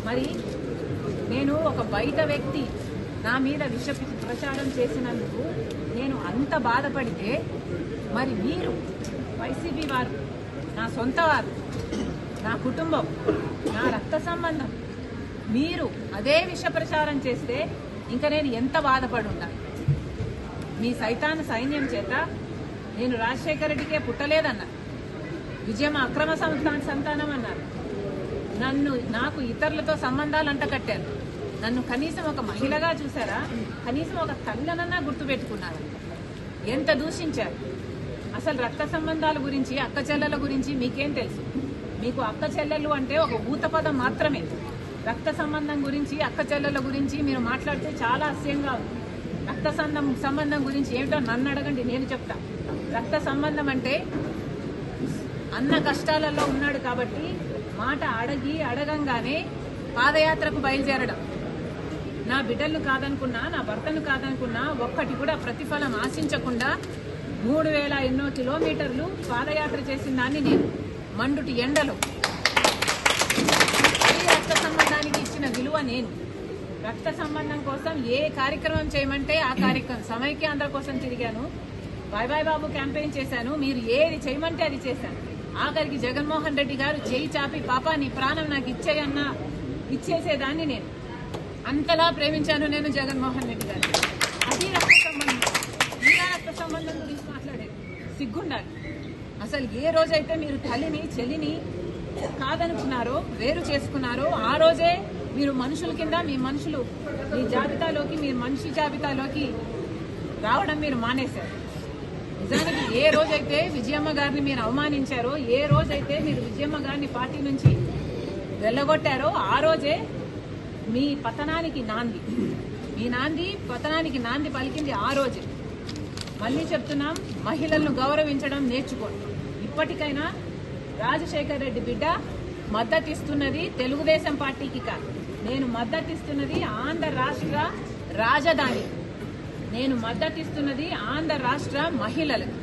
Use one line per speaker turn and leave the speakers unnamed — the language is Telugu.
మరి నేను ఒక బయట వ్యక్తి నా మీద విష ప్రచారం చేసినందుకు నేను అంత బాధపడితే, మరి మీరు వైసీపీ వారు, నా సొంత వారు, నా కుటుంబం, నా రక్త సంబంధం, మీరు అదే విష ప్రచారం చేస్తే ఇంకా నేను ఎంత బాధపడి ఉండాలి? మీ సైతాన్ సైన్యం చేత నేను రాజశేఖర రెడ్డికే పుట్టలేదన్నా, విజయం అక్రమ సంతానం అన్నారు, నాకు ఇతరులతో సంబంధాలు అంటకట్టారు, నన్ను కనీసం ఒక మహిళగా చూసారా? కనీసం ఒక తల్లనన్నా గుర్తుపెట్టుకున్నారా? ఎంత దూషించారు? అసలు రక్త సంబంధాల గురించి, అక్క చెల్లెల గురించి మీకేం తెలుసు? మీకు అక్క చెల్లెలు అంటే ఒక ఊత పదం మాత్రమే. రక్త సంబంధం గురించి, అక్క చెల్లెల గురించి మీరు మాట్లాడితే చాలా అసహ్యంగా ఉంది. రక్త సంబంధం గురించి ఏమిటో నన్ను అడగండి, నేను చెప్తా. రక్త సంబంధం అంటే అన్న కష్టాలలో ఉన్నాడు కాబట్టి మాట అడగంగానే పాదయాత్రకు బయలుదేరడం. నా బిడ్డలను కాదనుకున్నా, నా భర్తను కాదనుకున్నా, ఒక్కటి కూడా ప్రతిఫలం ఆశించకుండా 3000 ఎన్నో కిలోమీటర్లు పాదయాత్ర చేసిన దాన్ని నేను, మండుటి ఎండలో. ఈ రక్త సంబంధానికి ఇచ్చిన విలువ నేను. రక్త సంబంధం కోసం ఏ కార్యక్రమం చేయమంటే ఆ కార్యక్రమం, సమైక్యాంధ్ర కోసం తిరిగాను, బాయ్ బాబు క్యాంపెయిన్ చేశాను, మీరు ఏది చేయమంటే అది చేశాను. ఆఖరికి జగన్మోహన్ రెడ్డి గారు చేయి చాపి పాపా నీ ప్రాణం నాకు ఇచ్చేయన్నా ఇచ్చేసేదాన్ని నేను. అంతలా ప్రేమించాను నేను జగన్మోహన్ రెడ్డి గారు. అది రక్త సంబంధం. ఇలా రక్త సంబంధం గురించి మాట్లాడేది సిగ్గుండాలి. అసలు ఏ రోజైతే మీరు తల్లిని చెల్లిని కాదనుకున్నారో, వేరు చేసుకున్నారో, ఆ రోజే మీరు మనుషుల కింద మీ జాబితాలోకి, మీరు మనిషి జాబితాలోకి రావడం మీరు మానేశారు. నిజానికి ఏ రోజైతే విజయమ్మ గారిని మీరు అవమానించారో, ఏ రోజైతే మీరు విజయమ్మ గారిని పార్టీ నుంచి వెళ్ళగొట్టారో, ఆ రోజే మీ పతనానికి నాంది, పతనానికి నాంది పలికింది ఆ రోజే. మళ్ళీ చెప్తున్నాం, మహిళలను గౌరవించడం నేర్చుకోండి. ఇప్పటికైనా రాజశేఖర్ రెడ్డి బిడ్డ మద్దతిస్తున్నది తెలుగుదేశం పార్టీకి కాదు, నేను మద్దతిస్తున్నది ఆంధ్ర రాష్ట్ర రాజధాని, నేను మద్దతిస్తున్నది ఆంధ్ర రాష్ట్ర మహిళలకు.